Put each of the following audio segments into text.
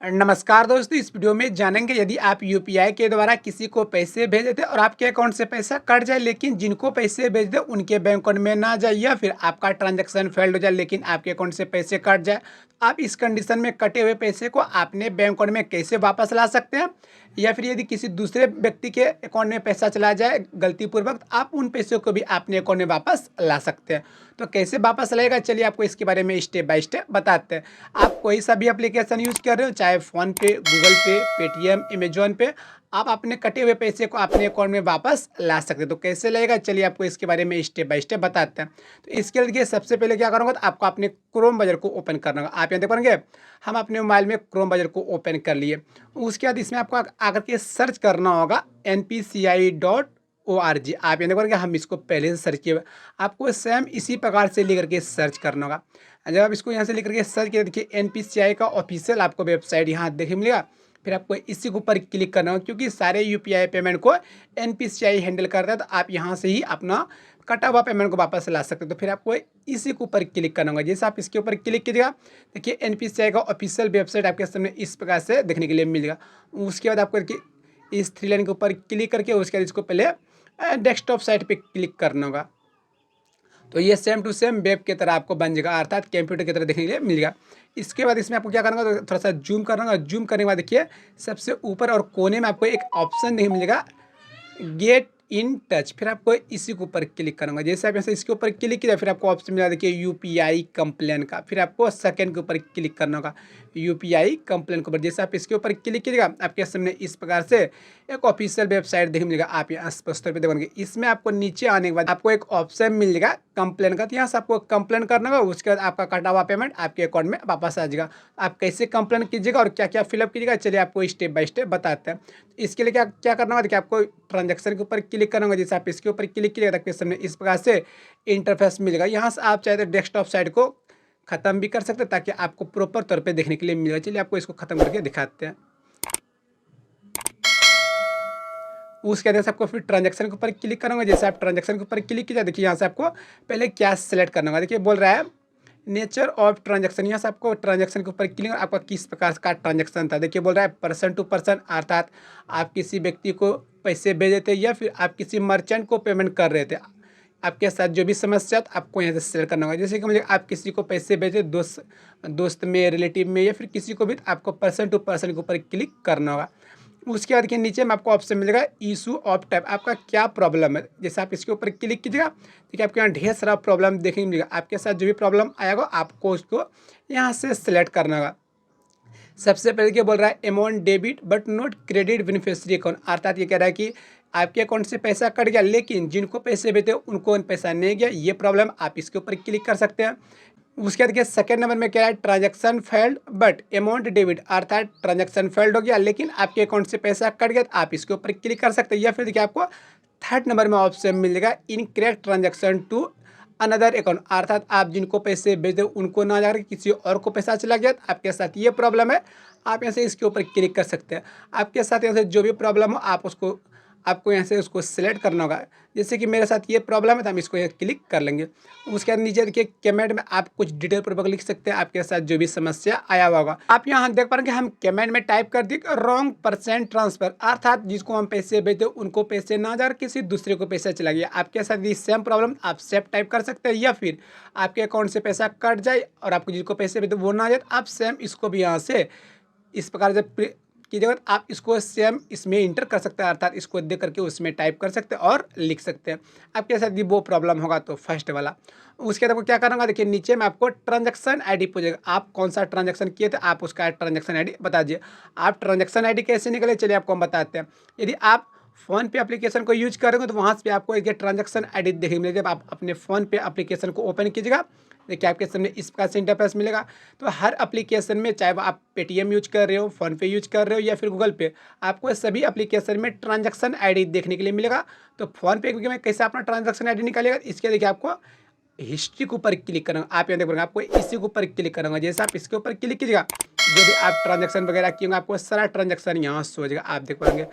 नमस्कार दोस्तों, इस वीडियो में जानेंगे यदि आप यूपीआई के द्वारा किसी को पैसे भेज देते और आपके अकाउंट से पैसा कट जाए, लेकिन जिनको पैसे भेज दे उनके बैंक अकाउंट में ना जाए, या फिर आपका ट्रांजैक्शन फेल्ड हो जाए लेकिन आपके अकाउंट से पैसे कट जाए, आप इस कंडीशन में कटे हुए पैसे को अपने बैंक अकाउंट में कैसे वापस ला सकते हैं। या फिर यदि किसी दूसरे व्यक्ति के अकाउंट में पैसा चला जाए गलतीपूर्वक, आप उन पैसों को भी अपने अकाउंट में वापस ला सकते हैं। तो कैसे वापस लाएगा, चलिए आपको इसके बारे में स्टेप बाय स्टेप बताते हैं। आप कोई सा भी एप्लीकेशन यूज कर रहे हो, चाहे फ़ोनपे, गूगल पे, पेटीएम, अमेजोन पे, आप अपने कटे हुए पैसे को अपने अकाउंट में वापस ला सकते हैं। तो कैसे लगेगा, चलिए आपको इसके बारे में स्टेप बाय स्टेप बताते हैं। तो इसके लिए देखिए, सबसे पहले क्या करूँगा, तो आपको अपने क्रोम ब्राउज़र को ओपन करना होगा। आप यहाँ देख पाएंगे हम अपने मोबाइल में क्रोम ब्राउज़र को ओपन कर लिए। उसके बाद इसमें आपको आकर के सर्च करना होगा npci.org। आप ये देख पाएंगे हम इसको पहले से सर्च किए हुए, आपको सेम इसी प्रकार से लेकर के सर्च करना होगा। जब आप इसको यहाँ से लेकर के सर्च किया, देखिए एनपीसीआई का ऑफिशियल आपको वेबसाइट यहाँ देखिए मिलेगा। फिर आपको इसी के ऊपर क्लिक करना होगा, क्योंकि सारे यूपीआई पेमेंट को एनपीसीआई हैंडल करता है, तो आप यहाँ से ही अपना कटा हुआ पेमेंट को वापस ला सकते हो। तो फिर आपको इसी के ऊपर क्लिक करना होगा। जैसे आप इसके ऊपर क्लिक कीजिएगा, देखिए एनपीसीआई का ऑफिशियल वेबसाइट आपके सामने इस प्रकार से देखने के लिए मिलेगा। उसके बाद आपको देखिए इस थ्री लाइन के ऊपर क्लिक करके उसके बाद इसको पहले डेस्कटॉप साइट पे क्लिक करना होगा। तो ये सेम टू सेम वेब की तरह आपको बन जाएगा, अर्थात कंप्यूटर की तरह देखने के लिए मिलेगा। इसके बाद इसमें आपको क्या करना होगा, तो थोड़ा सा जूम करना होगा। जूम करने के बाद देखिए सबसे ऊपर और कोने में आपको एक ऑप्शन नहीं मिलेगा, गेट इन टच। फिर आपको इसी के ऊपर क्लिक करना होगा। जैसे आप ऐसे इसके ऊपर क्लिक किया, फिर आपको ऑप्शन मिला देखिए यूपीआई कंप्लेन का। फिर आपको सेकंड के ऊपर क्लिक करना होगा, यूपीआई कंप्लेन के ऊपर। जैसे आप इसके ऊपर क्लिक कीजिएगा, आपके सामने इस प्रकार से एक ऑफिशियल वेबसाइट देखने मिलेगा। आप यहाँ स्पष्ट तौर पर देखेंगे, इसमें आपको नीचे आने के बाद आपको एक ऑप्शन मिल जाएगा कंप्लेन का। तो यहाँ से आपको कंप्लेन करना होगा। उसके बाद आपका कटा हुआ पेमेंट आपके अकाउंट में वापस आ जाएगा। आप कैसे कंप्लेन कीजिएगा और क्या क्या फिलअप कीजिएगा, चलिए आपको स्टेप बाय स्टेप बताते हैं। इसके लिए क्या क्या करना होगा, देखिए आपको ट्रांजैक्शन के ऊपर क्लिक करना होगा। जैसे आप इसके ऊपर क्लिक कीजिएगा, आपके सामने इस प्रकार से इंटरफेस मिलेगा। यहाँ से आप चाहे तो डेस्कटॉप साइट को खत्म भी कर सकते हैं, ताकि आपको प्रॉपर तौर पे देखने के लिए मिलेगा। चलिए आपको इसको खत्म करके दिखाते हैं। उसके बाद आपको फिर ट्रांजैक्शन के ऊपर क्लिक करना होगा। जैसे आप ट्रांजैक्शन के ऊपर क्लिक कीजिए, देखिए यहाँ से आपको पहले क्या सेलेक्ट करना होगा। देखिए बोल रहा है नेचर ऑफ ट्रांजैक्शन। यहाँ से आपको ट्रांजैक्शन के ऊपर क्लिक, आपका किस प्रकार का ट्रांजैक्शन था। देखिए बोल रहा है पर्सन टू पर्सन, अर्थात आप किसी व्यक्ति को पैसे भेज देते या फिर आप किसी मर्चेंट को पेमेंट कर रहे थे। आपके साथ जो भी समस्या तो आपको यहाँ से सेलेक्ट करना होगा। जैसे कि मुझे आप किसी को पैसे भेजे, दोस्त में, रिलेटिव में, या फिर किसी को भी, आपको पर्सन टू पर्सन के ऊपर क्लिक करना होगा। उसके बाद के नीचे में आपको ऑप्शन मिलेगा इशू ऑफ टाइप, आपका क्या प्रॉब्लम है। जैसे आप इसके ऊपर क्लिक कीजिएगा, देखिए आपके यहाँ ढेर सारा प्रॉब्लम देखने को मिलेगा। आपके साथ जो भी प्रॉब्लम आएगा आपको उसको यहाँ से सिलेक्ट करना होगा। सबसे पहले क्या बोल रहा है, amount debit but not credit beneficiary account, अर्थात ये कह रहा है कि आपके अकाउंट से पैसा कट गया लेकिन जिनको पैसे भेजे उनको पैसा नहीं गया। ये प्रॉब्लम आप इसके ऊपर क्लिक कर सकते हैं। उसके बाद देखिए सेकंड नंबर में क्या है, transaction failed but amount debit, अर्थात ट्रांजैक्शन फेल्ड हो गया लेकिन आपके अकाउंट से पैसा कट गया, तो आप इसके ऊपर क्लिक कर सकते हैं। या फिर देखिए आपको थर्ड नंबर में ऑप्शन मिलेगा incorrect transaction to another account, अर्थात आप जिनको पैसे भेज दे उनको ना जाकर किसी और को पैसा चला गया, तो आपके साथ ये प्रॉब्लम है। आप यहाँ से इसके ऊपर क्लिक कर सकते हैं। आपके साथ यहाँ से जो भी प्रॉब्लम हो आपको यहाँ से उसको सिलेक्ट करना होगा। जैसे कि मेरे साथ ये प्रॉब्लम है, तो हम इसको यहाँ क्लिक कर लेंगे। उसके बाद नीचे देखिए कमेंट में आप कुछ डिटेल पूर्वक लिख सकते हैं, आपके साथ जो भी समस्या आया हुआ होगा। आप यहाँ देख पा रहे हैं कि हम कमेंट में टाइप कर दिए रॉन्ग परसेंट ट्रांसफर, अर्थात जिसको हम पैसे भेजते उनको पैसे ना जा किसी दूसरे को पैसा चला गया। आपके साथ ये सेम प्रॉब्लम आप सेम टाइप कर सकते हैं, या फिर आपके अकाउंट से पैसा कट जाए और आपको जिसको पैसे भेजते वो ना जाए, आप सेम इसको भी यहाँ से इस प्रकार से कीजिएगा। आप इसको सेम इसमें इंटर कर सकते हैं, अर्थात इसको देख करके उसमें टाइप कर सकते हैं और लिख सकते हैं। आपके साथ भी वो प्रॉब्लम होगा तो फर्स्ट वाला। उसके बाद आपको क्या करना होगा, देखिए नीचे में आपको ट्रांजैक्शन आईडी पूछेगा, आप कौन सा ट्रांजैक्शन किए थे, आप उसका ट्रांजैक्शन आईडी बता दीजिए। आप ट्रांजैक्शन आईडी कैसे निकले, चलिए आपको हम बताते हैं। यदि आप फ़ोन पे एप्लीकेशन को यूज करेंगे तो वहाँ से आपको एक ट्रांजैक्शन आईडी देखने मिलेगी। जब आप अपने फ़ोन पे एप्लीकेशन को ओपन कीजिएगा, देखिए आपके सामने इस प्रकार से इंटरफेस मिलेगा। तो हर एप्लीकेशन में, चाहे आप पेटीएम यूज कर रहे हो, फ़ोन पे यूज कर रहे हो, या फिर गूगल पे, आपको सभी एप्लीकेशन में ट्रांजैक्शन आईडी देखने के लिए मिलेगा। तो फ़ोन पे में कैसे अपना ट्रांजैक्शन आईडी निकालेगा, इसके देखिए आपको हिस्ट्री के ऊपर क्लिक करना, आप यहाँ देख पाएंगे, आपको इसी के ऊपर क्लिक करना। जैसे आप इसके ऊपर क्लिक कीजिएगा, जो भी आप ट्रांजैक्शन वगैरह किए होंगे आपको सारा ट्रांजैक्शन यहाँ से हो जाएगा, आप देख पाएंगे।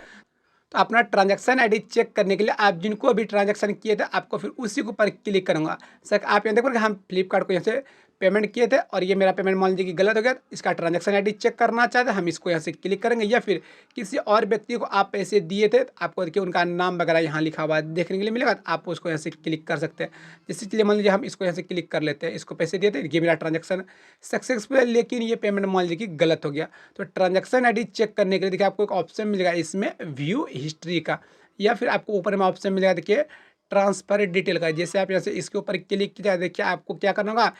तो अपना ट्रांजैक्शन आईडी चेक करने के लिए आप जिनको भी ट्रांजैक्शन किए थे आपको फिर उसी के ऊपर क्लिक करूँगा। सर आप यहाँ देखोगे हम फ्लिपकार्ट को यहाँ से पेमेंट किए थे और ये मेरा पेमेंट मान लीजिए कि गलत हो गया, इसका ट्रांजैक्शन आईडी चेक करना चाहते हैं, हम इसको यहाँ से क्लिक करेंगे। या फिर किसी और व्यक्ति को आप पैसे दिए थे, आपको देखिए उनका नाम वगैरह यहाँ लिखा हुआ देखने के लिए मिलेगा, तो आप उसको यहाँ से क्लिक कर सकते हैं। इसलिए मान लीजिए हम इसको यहाँ से क्लिक कर लेते हैं, इसको पैसे दिए थे, ये मेरा ट्रांजेक्शन सक्सेसफुल है, लेकिन ये पेमेंट मान लीजिए कि गलत हो गया। तो ट्रांजेक्शन आई चेक करने के लिए देखिए आपको एक ऑप्शन मिलेगा इसमें व्यू हिस्ट्री का, या फिर आपको ऊपर में ऑप्शन मिलेगा देखिए ट्रांसफर डिटेल का। जैसे आप यहाँ से इसके ऊपर क्लिक किया, देखिए आपको क्या करना होगा,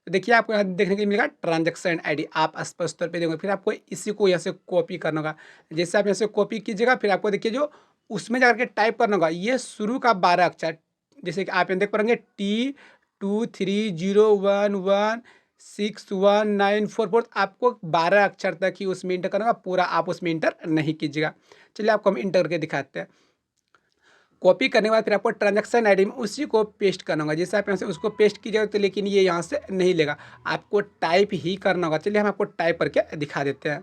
देखिए आपको यहाँ देखने के लिए मिलेगा ट्रांजैक्शन आईडी, आप स्पष्ट तौर पे देंगे। फिर आपको इसी को यहाँ से कॉपी करना होगा। जैसे आप यहाँ से कॉपी कीजिएगा, फिर आपको देखिए जो उसमें जाकर के टाइप करना होगा, ये शुरू का 12 अक्षर, जैसे कि आप यहाँ देख पाएंगे T2301161944, आपको 12 अक्षर तक ही उसमें इंटर करना होगा, पूरा आप उसमें इंटर नहीं कीजिएगा। चलिए आपको हम इंटर करके दिखाते हैं। कॉपी करने के बाद फिर आपको ट्रांजैक्शन आईडी में उसी को पेस्ट करना होगा। जैसे आप यहाँ से उसको पेस्ट कीजिएगा तो लेकिन ये यहाँ से नहीं लेगा, आपको टाइप ही करना होगा। चलिए हम आपको टाइप करके दिखा देते हैं,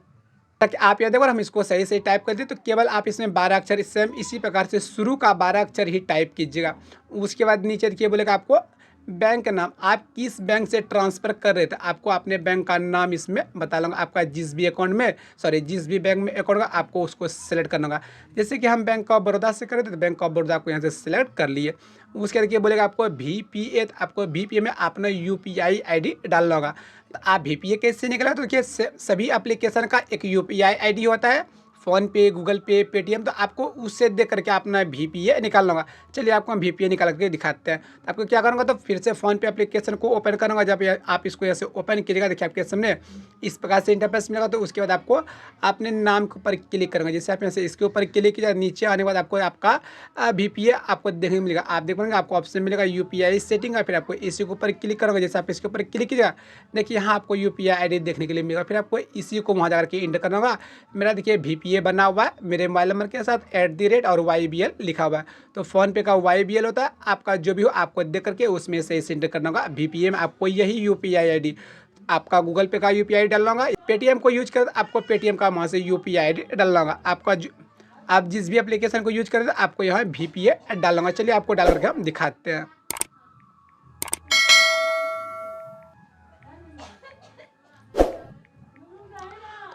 ताकि आप याद देखो हम इसको सही से टाइप कर दें। तो केवल आप इसमें 12 अक्षर सेम इसी प्रकार से शुरू का 12 अक्षर ही टाइप कीजिएगा। उसके बाद नीचे देखिए बोलेगा आपको बैंक नाम, आप किस बैंक से ट्रांसफ़र कर रहे थे, आपको अपने बैंक का नाम इसमें बता लूँगा। आपका जिस भी अकाउंट में जिस भी बैंक में अकाउंट होगा आपको उसको सेलेक्ट करना होगा। जैसे कि हम बैंक ऑफ बड़ौदा से कर रहे थे, तो बैंक ऑफ बड़ौदा को यहाँ से सिलेक्ट कर लिए। उसके देखिए बोलेगा आपको VPA, आपको VPA में अपना UPI ID डालना होगा। तो आप VPA कैसे निकला, तो देखिए सभी एप्लीकेशन का एक UPI ID होता है, फ़ोनपे, गूगल पे, पेटीएम, तो आपको उससे देख करके अपना VPA निकालना होगा। चलिए आपको हम VPA निकाल के दिखाते हैं। तो आपको क्या करना होगा, तो फिर से फ़ोनपे एप्लीकेशन को ओपन करना होगा। जब आप इसको ऐसे ओपन कीजिएगा, देखिए आपके सामने इस प्रकार से इंटरफेस मिलेगा। तो उसके बाद आपको अपने नाम के ऊपर क्लिक करेंगे। जैसे आप यहाँ से इसके ऊपर क्लिक किया, नीचे आने के बाद आपको आपका VPA आपको देखने को मिलेगा। आप देख पाएंगे आपको ऑप्शन मिलेगा UPI सेटिंग, फिर आपको इसी के ऊपर क्लिक करोगे। जैसे आप इसके ऊपर क्लिक कीजिएगा, देखिए यहाँ आपको UPI ID देखने के लिए मिलेगा। फिर आपको इसी को वहाँ जाकर के इंटर करना होगा। मेरा देखिए VPA बना हुआ है मेरे मोबाइल नंबर के साथ @ और YBL लिखा हुआ है। तो फ़ोनपे का YBL होता है, आपका जो भी हो आपको देख करके उसमें से इंटर करना होगा। VPA में आपको यही UPI ID, आपका गूगल पे का UPI डालना होगा। पेटीएम को यूज कर आपको पेटीएम का वहाँ से UPI ID डालना होगा। आपका आप जिस भी एप्लीकेशन को यूज करें आपको यहाँ VPA डालना होगा। चलिए आपको डाल करके हम दिखाते हैं।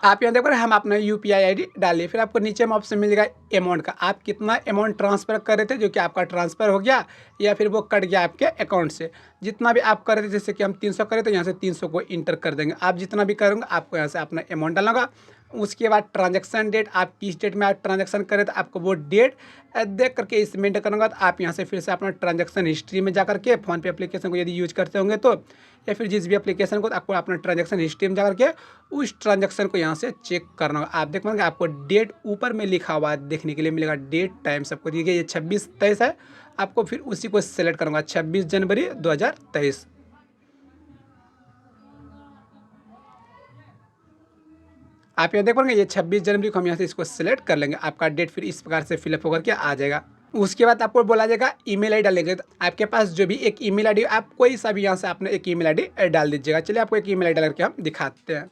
आप यहाँ देख रहे हैं हम अपना UPI ID डालिए। फिर आपको नीचे में ऑप्शन मिलेगा अमाउंट का, आप कितना अमाउंट ट्रांसफ़र कर रहे थे, जो कि आपका ट्रांसफ़र हो गया या फिर वो कट गया आपके अकाउंट से। जितना भी आप कर रहे थे, जैसे कि हम 300 करें तो यहाँ से 300 को इंटर कर देंगे। आप जितना भी करेंगे आपको यहाँ से अपना अमाउंट डालना होगा। उसके बाद ट्रांजैक्शन डेट, आप किस डेट में आप ट्रांजैक्शन करें तो आपको वो डेट देख करके इसमें इंटर करना होगा। तो आप यहाँ से फिर से अपना ट्रांजैक्शन हिस्ट्री में जा करके फ़ोनपे एप्लीकेशन को यदि यूज करते होंगे तो, या फिर जिस भी एप्लीकेशन को, तो आपको अपना ट्रांजैक्शन हिस्ट्री में जा करके उस ट्रांजैक्शन को यहाँ से चेक करना होगा। आप देख पाएंगे आपको डेट ऊपर में लिखा हुआ देखने के लिए मिलेगा, डेट टाइम सबको देखिए ये 26/23 है। आपको फिर उसी को सेलेक्ट करूँगा 26 जनवरी 2023। आप यहाँ देख पाएंगे ये 26 जनवरी को हम यहाँ से इसको सेलेक्ट कर लेंगे। आपका डेट फिर इस प्रकार से फिलअप होकर के आ जाएगा। उसके बाद आपको बोला जाएगा ईमेल आई डालेंगे। तो आपके पास जो भी एक ईमेल आईडी, आप कोई सा भी यहाँ से अपने एक ईमेल आईडी डाल दीजिएगा। चलिए आपको एक ईमेल आईडी डाल करके हम दिखाते हैं।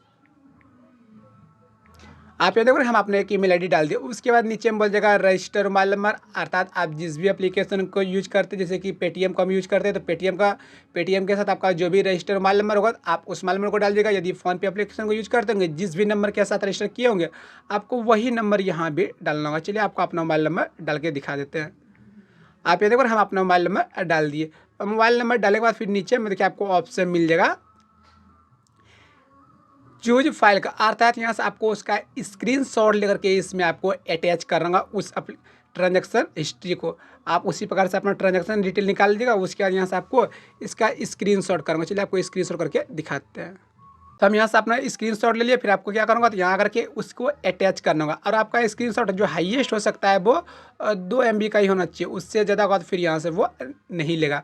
आप ये देखो हम अपने एक ईमेल आईडी डाल दिए। उसके बाद नीचे में बोल जाएगा रजिस्टर मोबाइल नंबर, अर्थात आप जिस भी एप्लीकेशन को यूज करते हैं, जैसे कि पेटीएम को हम यूज करते हैं तो पेटीएम के साथ आपका जो भी रजिस्टर मोबाइल नंबर होगा आप उस मोबाइल नंबर को डाल दीजिएगा। यदि फ़ोन पे एप्लीकेशन को यूज करते होंगे, जिस भी नंबर के साथ रजिस्टर किए होंगे आपको वही नंबर यहाँ भी डालना होगा। चलिए आपको अपना मोबाइल नंबर डाल के दिखा देते हैं। आप ये देखो हम अपना मोबाइल नंबर डाल दिए। मोबाइल नंबर डालने के बाद फिर नीचे में देखिए आपको ऑप्शन मिल जाएगा चूज फाइल का, अर्थात यहाँ से आपको उसका स्क्रीनशॉट लेकर के इसमें आपको अटैच करना उस ट्रांजैक्शन हिस्ट्री को। आप उसी प्रकार से अपना ट्रांजैक्शन डिटेल निकाल लीजिएगा। उसके बाद यहाँ से आपको इसका स्क्रीनशॉट करूँगा। चलिए आपको स्क्रीनशॉट करके दिखाते हैं। तो हम यहाँ से अपना स्क्रीनशॉट ले लिए। फिर आपको क्या करूँगा, तो यहाँ करके उसको अटैच करना होगा। और आपका स्क्रीनशॉट जो हाईएस्ट हो सकता है वो 2 MB का ही होना चाहिए, उससे ज़्यादा होगा तो फिर यहाँ से वो नहीं लेगा।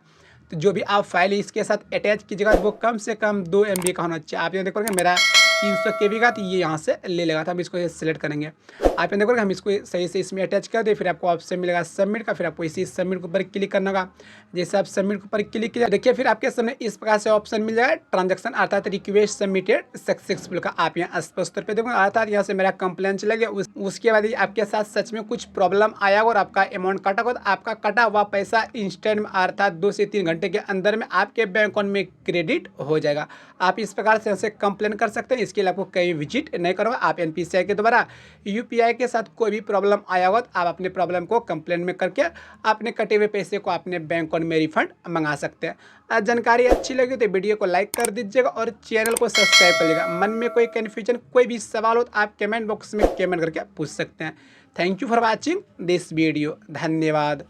तो जो भी आप फाइल इसके साथ अटैच कीजिएगा वो कम से कम 2 MB का होना चाहिए। आप यहाँ देख पाएंगे मेरा 300 KB का, तो ये यहाँ से ले लेगा। तो हम इसको सेलेक्ट करेंगे। आप यहाँ देखोगे हम इसको सही से इसमें अटैच कर दे, फिर आपको ऑप्शन मिलेगा सबमिट का, फिर आपको इसी सबमिट के ऊपर क्लिक करना होगा। जैसे आप सबमिट के ऊपर क्लिक किया देखिए फिर आपके सामने इस प्रकार से ऑप्शन मिल जाएगा ट्रांजैक्शन अर्थात रिक्वेस्ट सबमिटेड सक्सेसफुल का। आप यहाँ स्पष्ट तौर पर देखोगे अर्थात यहाँ से मेरा कंप्लेन चला गया, उसके बाद आपके साथ सच में कुछ प्रॉब्लम आया और आपका अमाउंट कटा होगा, तो आपका कटा हुआ पैसा इंस्टेंट में अर्थात 2 से 3 घंटे के अंदर में आपके बैंक अकाउंट में क्रेडिट हो जाएगा। आप इस प्रकार से ऐसे कंप्लेन कर सकते हैं। इसके लिए आपको कहीं विजिट नहीं करोगे, आप NPCI के द्वारा UPI के साथ कोई भी प्रॉब्लम आया होगा तो आप अपने प्रॉब्लम को कंप्लेन में करके अपने कटे हुए पैसे को अपने बैंक अकाउंट में रिफंड मंगा सकते हैं। जानकारी अच्छी लगी तो वीडियो को लाइक कर दीजिएगा और चैनल को सब्सक्राइब कर लीजिएगा। मन में कोई कन्फ्यूजन कोई भी सवाल हो तो आप कमेंट बॉक्स में कमेंट करके पूछ सकते हैं। Thank you for watching this video. धन्यवाद।